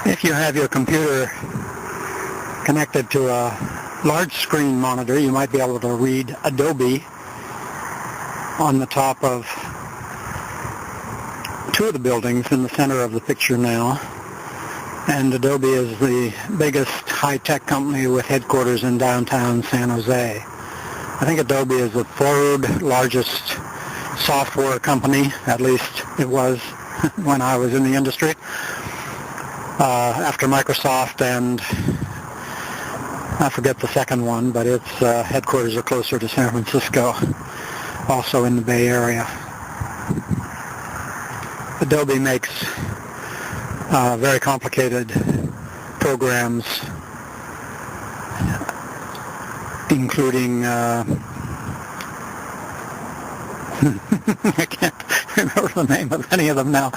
If you have your computer connected to a large screen monitor, you might be able to read Adobe on the top of two of the buildings in the center of the picture now. And Adobe is the biggest high-tech company with headquarters in downtown San Jose. I think Adobe is the third largest software company, at least it was when I was in the industry, after Microsoft, and I forget the second one, but its headquarters are closer to San Francisco, also in the Bay Area. Adobe makes very complicated programs, including I can't remember the name of any of them now.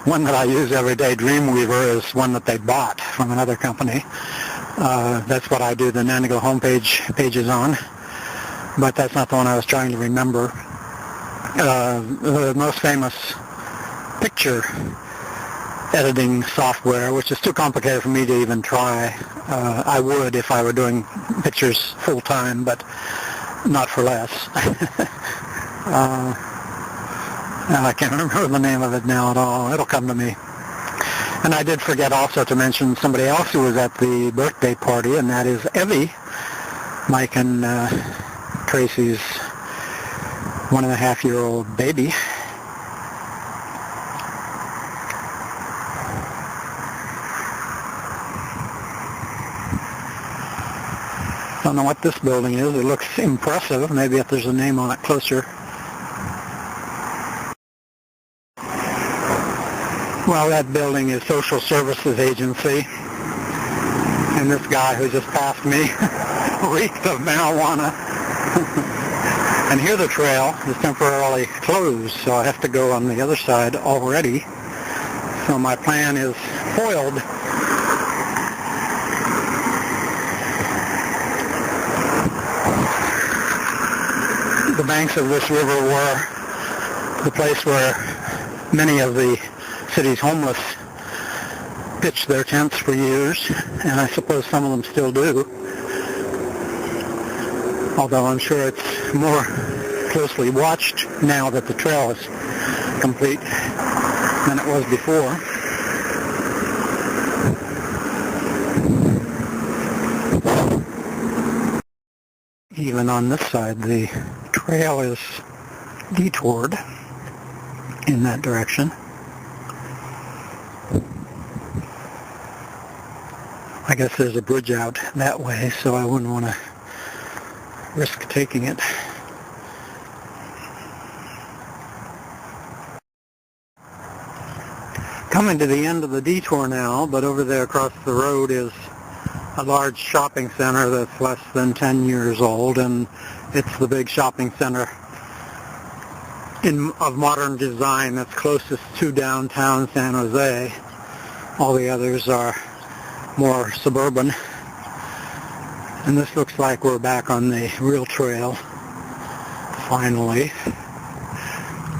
One that I use every day, Dreamweaver, is one that they bought from another company. That's what I do the Nanigo homepage pages on, but that's not the one I was trying to remember. The most famous picture editing software, which is too complicated for me to even try. I would if I were doing pictures full-time, but not for less. I can't remember the name of it now at all. It'll come to me. And I did forget also to mention somebody else who was at the birthday party, and that is Evie, Mike and Tracy's 1.5-year-old baby. Don't know what this building is. It looks impressive. Maybe if there's a name on it closer. Well, that building is Social Services Agency. And this guy who just passed me reeked of marijuana. And here the trail is temporarily closed, so I have to go on the other side already. So my plan is foiled. The banks of this river were the place where many of the city's homeless pitched their tents for years, and I suppose some of them still do. Although I'm sure it's more closely watched now that the trail is complete than it was before. Even on this side, the trail is detoured in that direction. I guess there's a bridge out that way, so I wouldn't want to risk taking it. Coming to the end of the detour now, but over there across the road is a large shopping center that's less than 10 years old, and it's the big shopping center of modern design that's closest to downtown San Jose. All the others are more suburban. And this looks like we're back on the real trail, finally.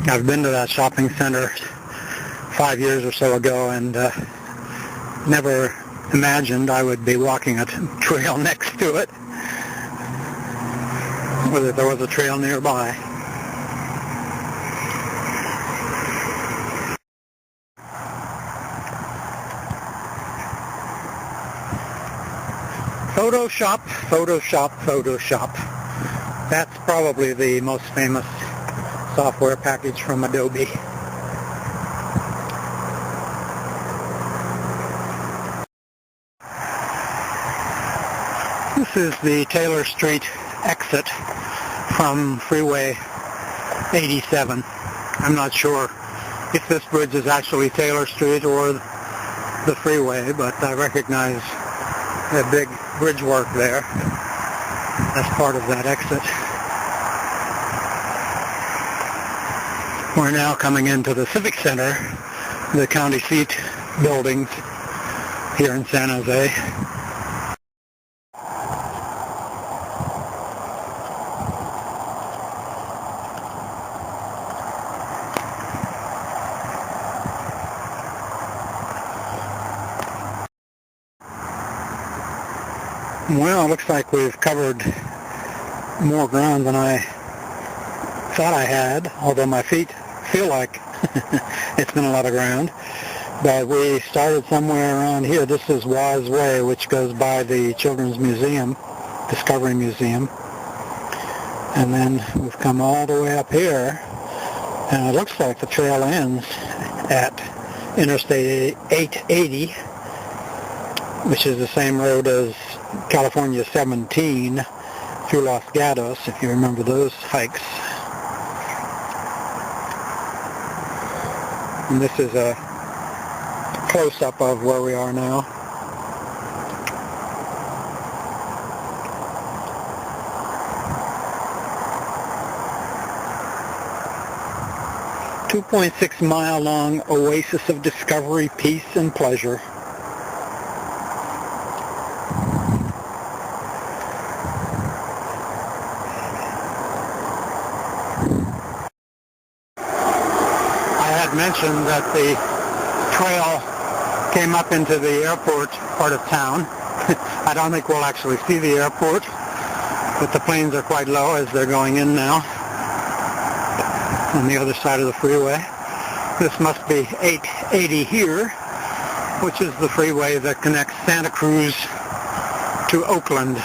I've been to that shopping center 5 years or so ago and never imagined I would be walking a trail next to it, whether there was a trail nearby. Photoshop, Photoshop, Photoshop. That's probably the most famous software package from Adobe. This is the Taylor Street exit from Freeway 87. I'm not sure if this bridge is actually Taylor Street or the freeway, but I recognize the big bridge work there as part of that exit. We're now coming into the Civic Center, the county seat buildings here in San Jose. Well, it looks like we've covered more ground than I thought I had, although my feet feel like it's been a lot of ground. But we started somewhere around here. This is Waz Way, which goes by the Children's Museum, Discovery Museum. And then we've come all the way up here, and it looks like the trail ends at Interstate 880, which is the same road as California 17 through Los Gatos, if you remember those hikes. And this is a close-up of where we are now. A 2.6-mile-long oasis of discovery, peace, and pleasure. I had mentioned that the trail came up into the airport part of town. I don't think we'll actually see the airport, but the planes are quite low as they're going in now on the other side of the freeway. This must be 880 here, which is the freeway that connects Santa Cruz to Oakland.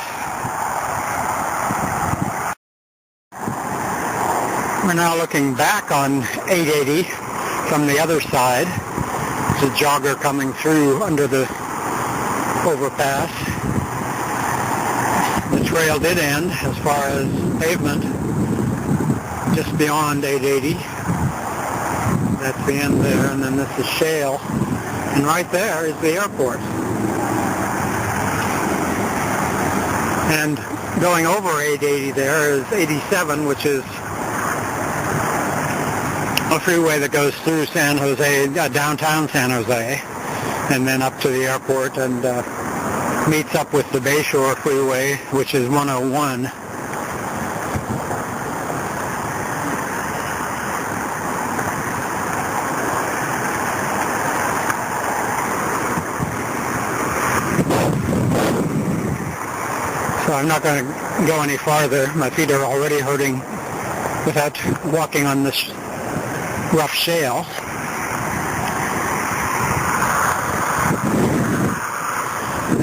We're now looking back on 880 from the other side. There's a jogger coming through under the overpass. The trail did end as far as pavement just beyond 880. That's the end there, and then this is shale. And right there is the airport. And going over 880 there is 87, which is a freeway that goes through San Jose, downtown San Jose, and then up to the airport and meets up with the Bayshore Freeway, which is 101. So I'm not going to go any farther. My feet are already hurting without walking on this rough shale.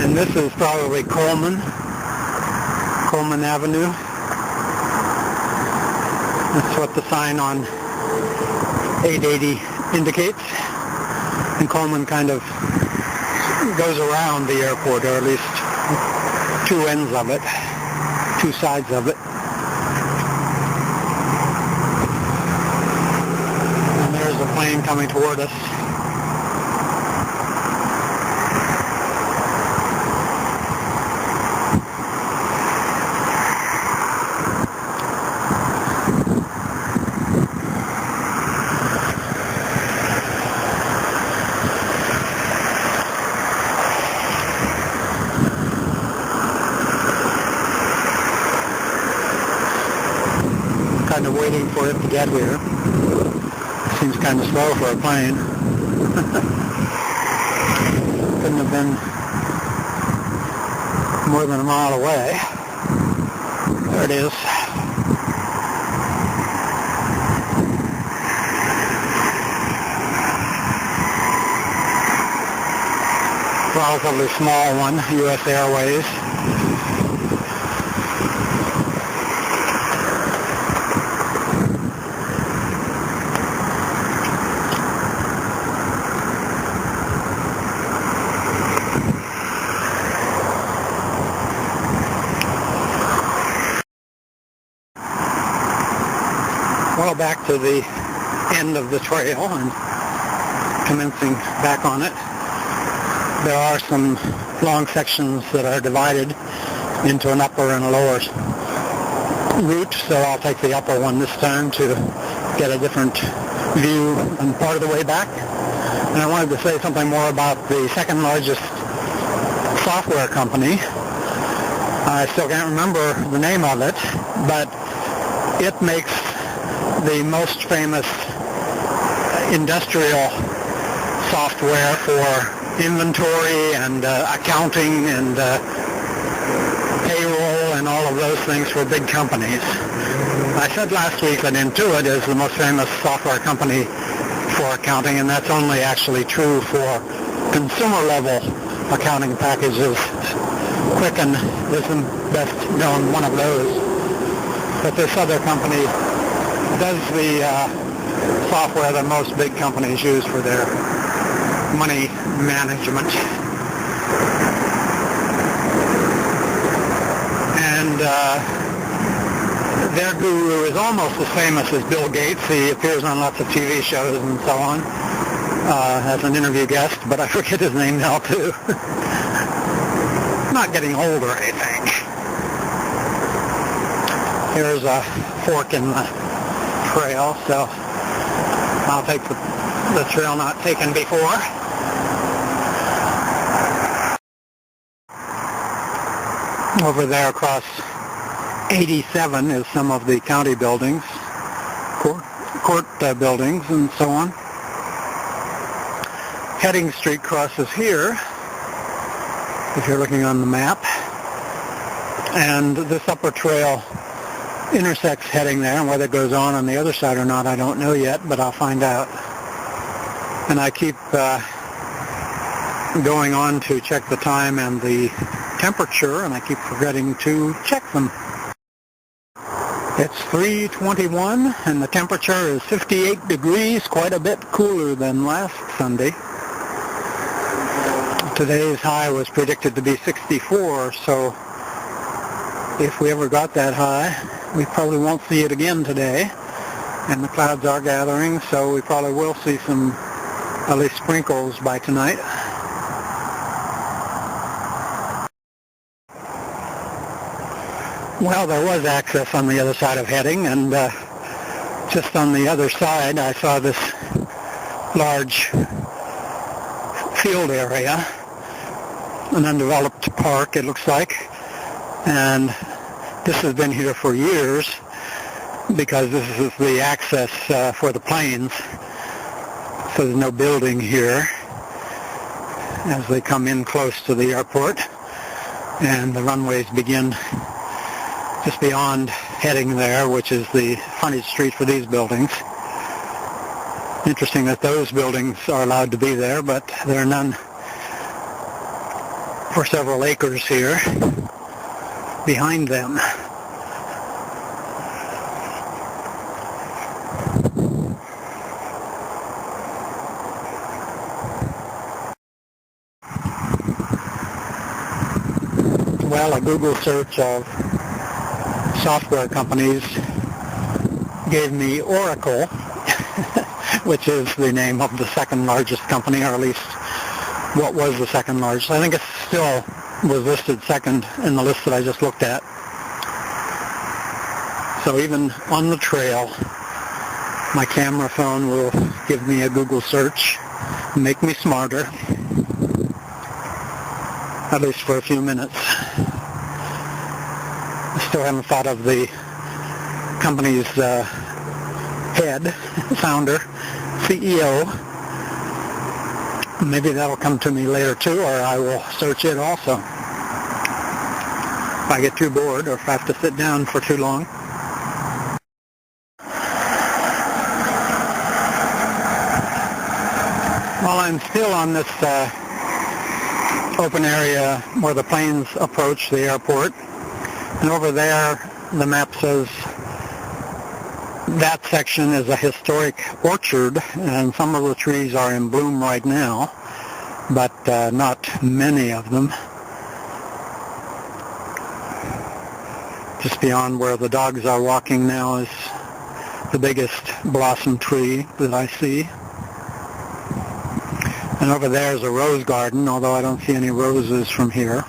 And this is probably Coleman Avenue. That's what the sign on 880 indicates. And Coleman kind of goes around the airport, or at least two ends of it, two sides of it. There's a plane coming toward us. Kind of waiting for it to get here. Seems kind of slow for a plane. Couldn't have been more than a mile away. There it is. Relatively small one, U.S. Airways. Well, back to the end of the trail and commencing back on it. There are some long sections that are divided into an upper and a lower route, so I'll take the upper one this time to get a different view and part of the way back. And I wanted to say something more about the second largest software company. I still can't remember the name of it, but it makes the most famous industrial software for inventory and accounting and payroll and all of those things for big companies. I said last week that Intuit is the most famous software company for accounting, and that's only actually true for consumer-level accounting packages. Quicken is the best known one of those. But this other company does the software that most big companies use for their money management. And their guru is almost as famous as Bill Gates. He appears on lots of TV shows and so on as an interview guest, but I forget his name now too. Not getting old or anything. Here's a fork in the trail, so I'll take the trail not taken before. Over there across 87 is some of the county buildings, court buildings and so on. Heading Street crosses here, if you're looking on the map, and this upper trail intersects heading there, and whether it goes on the other side or not, I don't know yet, but I'll find out. And I keep going on to check the time and the temperature, and I keep forgetting to check them. It's 3:21, and the temperature is 58 degrees, quite a bit cooler than last Sunday. Today's high was predicted to be 64, so if we ever got that high, we probably won't see it again today. And the clouds are gathering, so we probably will see some, at least sprinkles by tonight. Well, there was access on the other side of heading, and just on the other side I saw this large field area, an undeveloped park it looks like, and this has been here for years because this is the access for the planes, so there's no building here as they come in close to the airport, and the runways begin just beyond heading there, which is the frontage street for these buildings. Interesting that those buildings are allowed to be there, but there are none for several acres here behind them. Well, a Google search of software companies gave me Oracle, which is the name of the second largest company, or at least what was the second largest. I think it still was listed second in the list that I just looked at. So even on the trail, my camera phone will give me a Google search and make me smarter, at least for a few minutes. I still haven't thought of the company's head, founder, CEO. Maybe that'll come to me later too, or I will search it also if I get too bored or if I have to sit down for too long. Well, I'm still on this open area where the planes approach the airport. And over there, the map says that section is a historic orchard, and some of the trees are in bloom right now, but not many of them. Just beyond where the dogs are walking now is the biggest blossom tree that I see. And over there is a rose garden, although I don't see any roses from here.